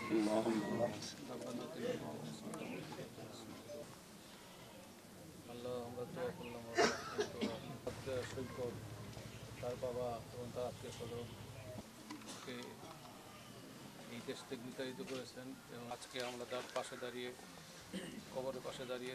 আল্লাহ আমরা দোয়া করলাম সৈকত তার বাবা এবং তার আত্মীয় স্বজনকে এই দেশ থেকে বিতাড়িত করেছেন এবং আজকে আমরা তার পাশে দাঁড়িয়ে কবরের পাশে দাঁড়িয়ে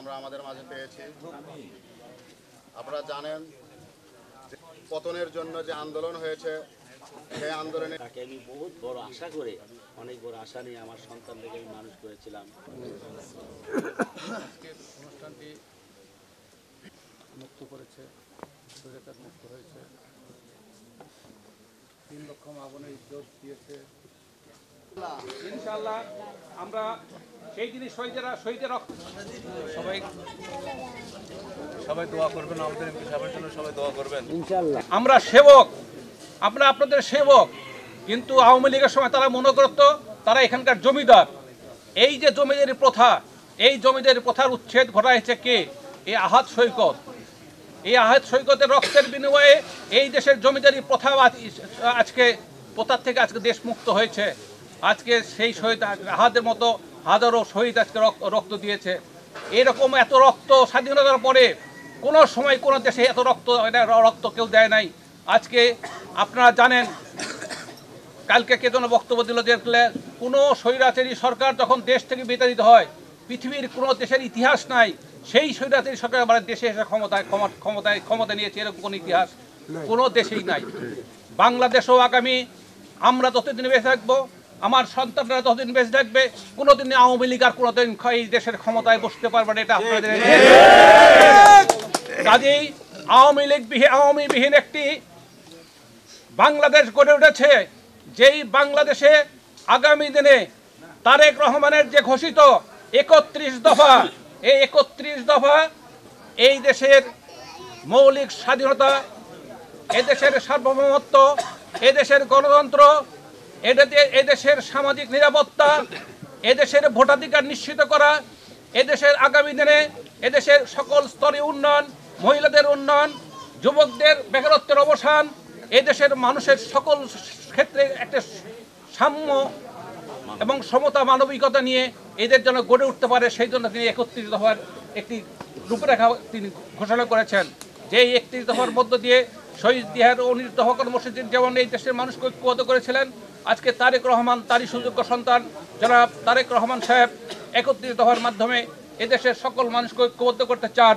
আমরা আমাদের মাঝে পেয়েছি। আপনারা জানেন পতনের জন্য যে আন্দোলন হয়েছে, সেই আন্দোলনে তাকে আমি বহুত বড় আশা করে, অনেক বড় আশা নিয়ে আমার সন্তানকে আমি মানুষ করেছিলাম। আজকের অনুষ্ঠানটি মুক্ত করেছে, স্বৈরাচার মুক্ত হয়েছে, 3 লক্ষ মা-বোনের ইজ্জত দিয়েছে। ইনশাআল্লাহ আমরা সেই জিনিস শহীদের সবাই দোয়া করবেন, আমাদের সাহেবের জন্য সবাই দোয়া করবেন ইনশাআল্লাহ। আমরা সেবক, আমরা আপনাদের সেবক, কিন্তু আওয়ামী লীগের সময় তারা মনে করত তারা এখানকার জমিদার। এই যে জমিদারি প্রথা, এই জমিদারি প্রথার উচ্ছেদ ঘটাইছে কে? এই আহাদ সৈকত। এই আহাদ সৈকতের রক্তের বিনিময়ে এই দেশের জমিদারি প্রথা আজকে প্রথার থেকে আজকে দেশ মুক্ত হয়েছে। আজকে সেই শহীদ আহাদের মতো হাজারো শহীদ আজকে রক্ত দিয়েছে। এরকম এত রক্ত স্বাধীনতার পরে কোনো সময় কোনো দেশে এত রক্ত কেউ দেয় নাই। আজকে আপনারা জানেন, কালকে কে যেন বক্তব্য দিল যে কোনো স্বৈরাচারী সরকার যখন দেশ থেকে বিতাড়িত হয়, পৃথিবীর কোনো দেশের ইতিহাস নাই সেই স্বৈরাচারী সরকার আমাদের দেশে এসে ক্ষমতা নিয়েছে, এরকম কোনো ইতিহাস কোনো দেশেই নাই। বাংলাদেশও আগামী আমরা যতদিন বেঁচে থাকবো, আমার সন্তানরা ততদিন বেঁচে থাকবে, কোনোদিন আওয়ামী লীগ আর কোনোদিন এই দেশের ক্ষমতায় বসতে পারবে না, এটা আপনাদের। কাজেই আওয়ামী বিহীন একটি বাংলাদেশ গড়ে উঠেছে, যেই বাংলাদেশে আগামী দিনে তারেক রহমানের যে ঘোষিত 31 দফা, এই 31 দফা এই দেশের মৌলিক স্বাধীনতা, এদেশের সার্বভৌমত্ব, এদেশের গণতন্ত্র, এদেশের সামাজিক নিরাপত্তা, এদেশের ভোটাধিকার নিশ্চিত করা, এদেশের আগামী দিনে এদেশের সকল স্তরে উন্নয়ন, মহিলাদের উন্নয়ন, যুবকদের বেকারত্বের অবসান, এদেশের মানুষের সকল ক্ষেত্রে একটা সাম্য এবং সমতা মানবিকতা নিয়ে এদের জন্য গড়ে উঠতে পারে, সেই জন্য তিনি 31 দফার একটি রূপরেখা তিনি ঘোষণা করেছেন। যে 31 দফার মধ্য দিয়ে শহীদ জিয়ার 19 দফা কর্মসূচি যেমন এই দেশের মানুষকে ঐক্যবদ্ধ করেছিলেন, আজকে তারেক রহমান তারই সুযোগ্য সন্তান জনাব তারেক রহমান সাহেব 31 দফার মাধ্যমে এদেশের সকল মানুষকে ঐক্যবদ্ধ করতে চান।